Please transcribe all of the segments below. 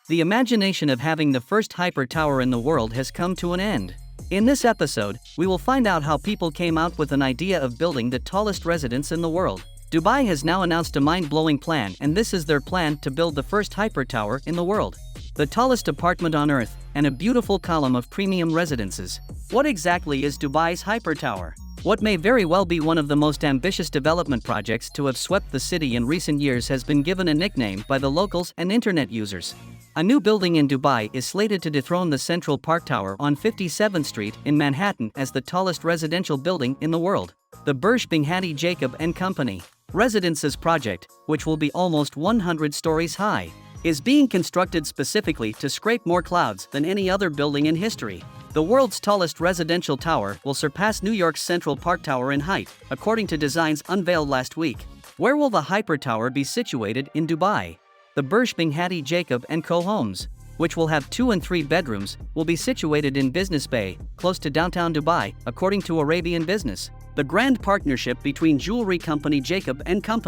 the imagination of having the first Hypertower in the world has come to an end. In this episode, we will find out how people came out with an idea of building the tallest residence in the world. Dubai has now announced a mind-blowing plan, and this is their plan to build the first Hypertower in the world. The tallest apartment on Earth, and a beautiful column of premium residences. What exactly is Dubai's Hypertower? What may very well be one of the most ambitious development projects to have swept the city in recent years has been given a nickname by the locals and internet users. A new building in Dubai is slated to dethrone the Central Park Tower on 57th Street in Manhattan as the tallest residential building in the world. The Burj Binghatti Jacob Co. Residences project, which will be almost 100 stories high, is being constructed specifically to scrape more clouds than any other building in history. The world's tallest residential tower will surpass New York's Central Park Tower in height, according to designs unveiled last week. Where will the Hypertower be situated in Dubai? The Burj Binghatti Jacob Co homes, which will have 2 and 3 bedrooms, will be situated in Business Bay, close to downtown Dubai, according to Arabian Business. The grand partnership between jewelry company Jacob Co.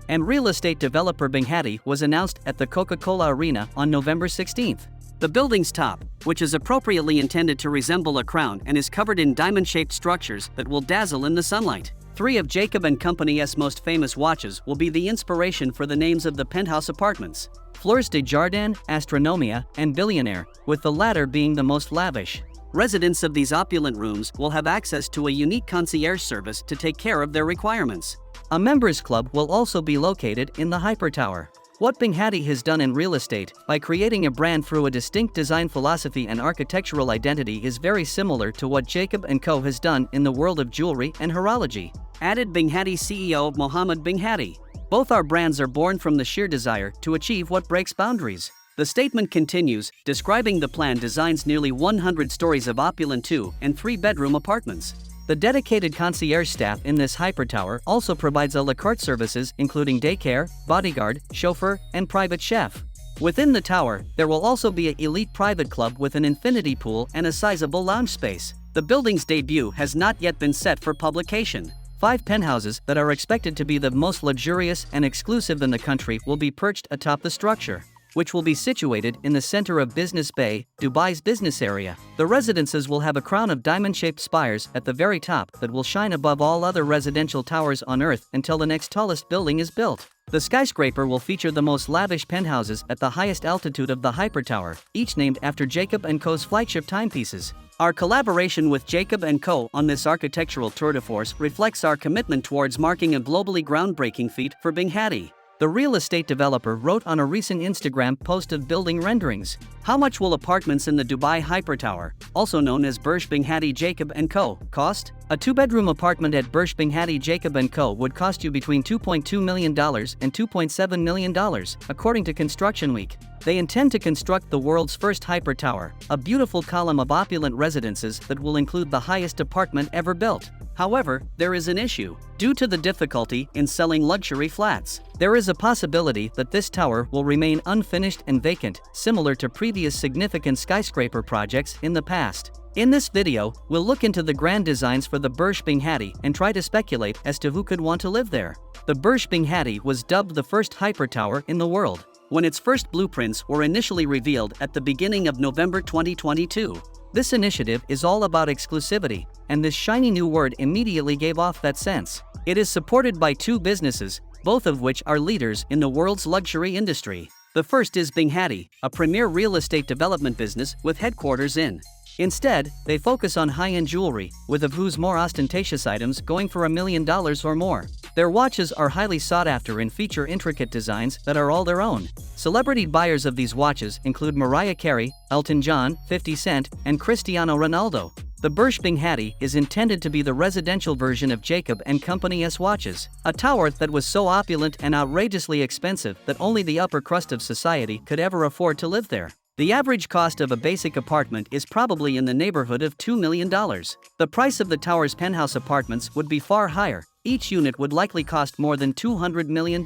and real estate developer Binghatti was announced at the Coca-Cola Arena on November 16. The building's top, which is appropriately intended to resemble a crown and is covered in diamond-shaped structures that will dazzle in the sunlight. 3 of Jacob Co.'s most famous watches will be the inspiration for the names of the penthouse apartments: Fleurs de Jardin, Astronomia, and Billionaire, with the latter being the most lavish. Residents of these opulent rooms will have access to a unique concierge service to take care of their requirements. A members club will also be located in the Hypertower. What Binghatti has done in real estate by creating a brand through a distinct design philosophy and architectural identity is very similar to what Jacob Co has done in the world of jewelry and horology, added Binghatti CEO Mohammed Binghatti. Both our brands are born from the sheer desire to achieve what breaks boundaries. The statement continues, describing the plan designs nearly 100 stories of opulent 2 and 3 bedroom apartments. The dedicated concierge staff in this Hypertower also provides a la carte services including daycare, bodyguard, chauffeur, and private chef. Within the tower, there will also be an elite private club with an infinity pool and a sizable lounge space. The building's debut has not yet been set for publication. 5 penthouses that are expected to be the most luxurious and exclusive in the country will be perched atop the structure, which will be situated in the center of Business Bay, Dubai's business area. The residences will have a crown of diamond-shaped spires at the very top that will shine above all other residential towers on Earth until the next tallest building is built. The skyscraper will feature the most lavish penthouses at the highest altitude of the Hypertower, each named after Jacob Co.'s flagship timepieces. Our collaboration with Jacob Co. on this architectural tour de force reflects our commitment towards marking a globally groundbreaking feat for Binghatti. The real estate developer wrote on a recent Instagram post of building renderings. How much will apartments in the Dubai Hypertower, also known as Burj Binghatti Jacob Co, cost? A 2-bedroom apartment at Burj Binghatti Jacob Co would cost you between $2.2 million and $2.7 million, according to Construction Week. They intend to construct the world's first Hypertower, a beautiful column of opulent residences that will include the highest apartment ever built. However, there is an issue. Due to the difficulty in selling luxury flats, there is a possibility that this tower will remain unfinished and vacant, similar to previous significant skyscraper projects in the past. In this video, we'll look into the grand designs for the Burj Binghatti and try to speculate as to who could want to live there. The Burj Binghatti was dubbed the first Hypertower in the world when its first blueprints were initially revealed at the beginning of November 2022. This initiative is all about exclusivity, and this shiny new word immediately gave off that sense. It is supported by 2 businesses, both of which are leaders in the world's luxury industry. The first is Binghatti, a premier real estate development business with headquarters in. Instead, they focus on high-end jewelry, with of whose more ostentatious items going for $1 million or more. Their watches are highly sought after and feature intricate designs that are all their own. Celebrity buyers of these watches include Mariah Carey, Elton John, 50 Cent, and Cristiano Ronaldo. The Burj Binghatti is intended to be the residential version of Jacob Co.'s watches, a tower that was so opulent and outrageously expensive that only the upper crust of society could ever afford to live there. The average cost of a basic apartment is probably in the neighborhood of $2 million. The price of the tower's penthouse apartments would be far higher. Each unit would likely cost more than $200 million.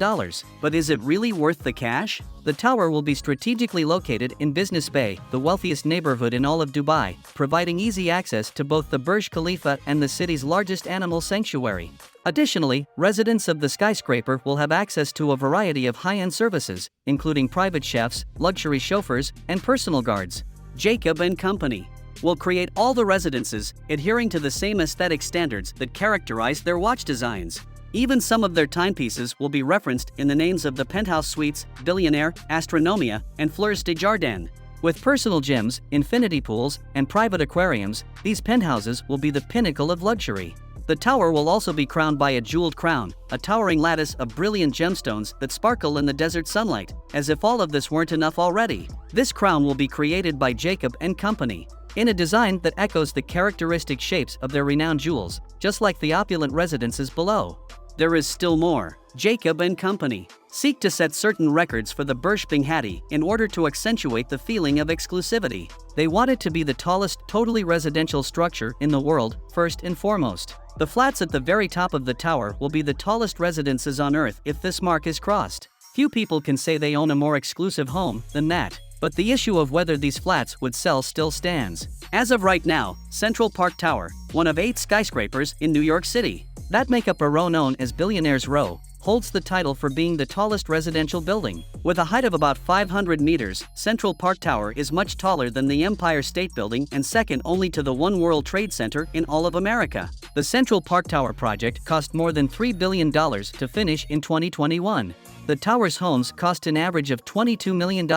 But is it really worth the cash? The tower will be strategically located in Business Bay, the wealthiest neighborhood in all of Dubai, providing easy access to both the Burj Khalifa and the city's largest animal sanctuary. Additionally, residents of the skyscraper will have access to a variety of high-end services, including private chefs, luxury chauffeurs, and personal guards. Jacob & Company will create all the residences adhering to the same aesthetic standards that characterize their watch designs. Even some of their timepieces will be referenced in the names of the penthouse suites, Billionaire, Astronomia, and Fleurs de Jardin. With personal gyms, infinity pools, and private aquariums, these penthouses will be the pinnacle of luxury. The tower will also be crowned by a jeweled crown, a towering lattice of brilliant gemstones that sparkle in the desert sunlight. As if all of this weren't enough already, this crown will be created by Jacob & Company in a design that echoes the characteristic shapes of their renowned jewels, just like the opulent residences below. There is still more. Jacob & Company seek to set certain records for the Burj Binghatti in order to accentuate the feeling of exclusivity. They want it to be the tallest totally residential structure in the world, first and foremost. The flats at the very top of the tower will be the tallest residences on Earth if this mark is crossed. Few people can say they own a more exclusive home than that. But the issue of whether these flats would sell still stands. As of right now, Central Park Tower, one of 8 skyscrapers in New York City, that make up a row known as Billionaire's Row, holds the title for being the tallest residential building. With a height of about 500 meters, Central Park Tower is much taller than the Empire State Building and second only to the One World Trade Center in all of America. The Central Park Tower project cost more than $3 billion to finish in 2021. The tower's homes cost an average of $22 million,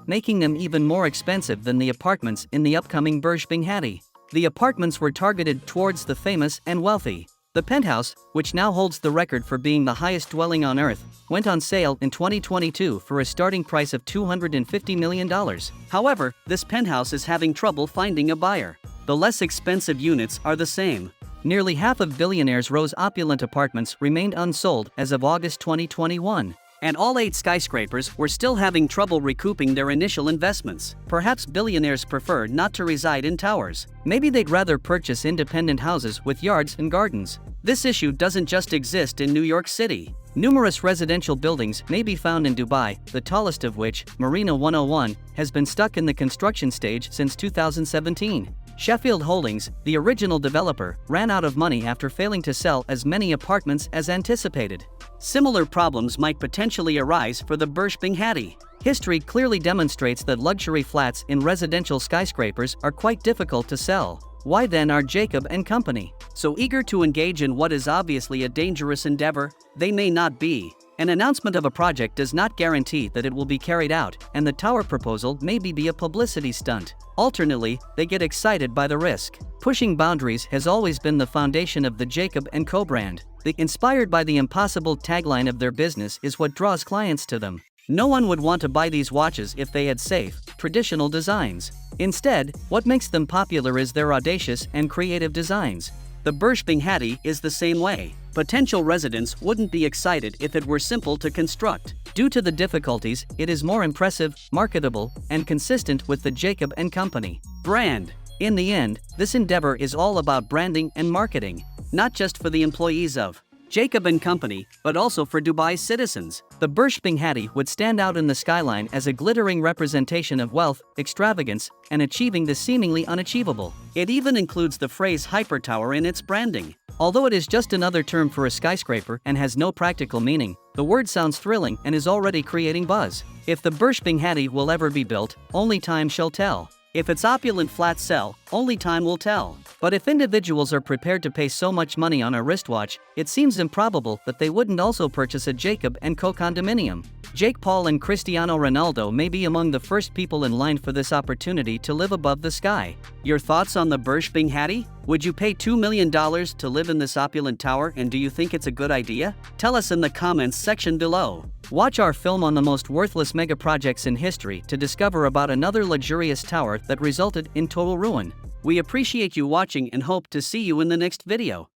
making them even more expensive than the apartments in the upcoming Burj Binghatti. The apartments were targeted towards the famous and wealthy. The penthouse, which now holds the record for being the highest dwelling on Earth, went on sale in 2022 for a starting price of $250 million. However, this penthouse is having trouble finding a buyer. The less expensive units are the same. Nearly half of Billionaire's Row's opulent apartments remained unsold as of August 2021. And all 8 skyscrapers were still having trouble recouping their initial investments. Perhaps billionaires prefer not to reside in towers. Maybe they'd rather purchase independent houses with yards and gardens. This issue doesn't just exist in New York City. Numerous residential buildings may be found in Dubai, the tallest of which, Marina 101, has been stuck in the construction stage since 2017. Sheffield Holdings, the original developer, ran out of money after failing to sell as many apartments as anticipated. Similar problems might potentially arise for the Burj Binghatti. History clearly demonstrates that luxury flats in residential skyscrapers are quite difficult to sell. Why then are Jacob & Company so eager to engage in what is obviously a dangerous endeavor? They may not be. An announcement of a project does not guarantee that it will be carried out, and the tower proposal may be a publicity stunt. Alternately, they get excited by the risk. Pushing boundaries has always been the foundation of the Jacob & Co brand. Inspired by the impossible tagline of their business is what draws clients to them. No one would want to buy these watches if they had safe, traditional designs. Instead, what makes them popular is their audacious and creative designs. The Burj Binghatti is the same way. Potential residents wouldn't be excited if it were simple to construct. Due to the difficulties, it is more impressive, marketable, and consistent with the Jacob & Company brand. In the end, this endeavor is all about branding and marketing, not just for the employees of Jacob & Company, but also for Dubai's citizens. The Burj Binghatti would stand out in the skyline as a glittering representation of wealth, extravagance, and achieving the seemingly unachievable. It even includes the phrase Hypertower in its branding. Although it is just another term for a skyscraper and has no practical meaning, the word sounds thrilling and is already creating buzz. If the Burj Binghatti will ever be built, only time shall tell. If its opulent flats sell, only time will tell. But if individuals are prepared to pay so much money on a wristwatch, it seems improbable that they wouldn't also purchase a Jacob & Co condominium. Jake Paul and Cristiano Ronaldo may be among the first people in line for this opportunity to live above the sky. Your thoughts on the Burj Binghatti? Would you pay $2 million to live in this opulent tower, and do you think it's a good idea? Tell us in the comments section below. Watch our film on the most worthless mega projects in history to discover about another luxurious tower that resulted in total ruin. We appreciate you watching and hope to see you in the next video.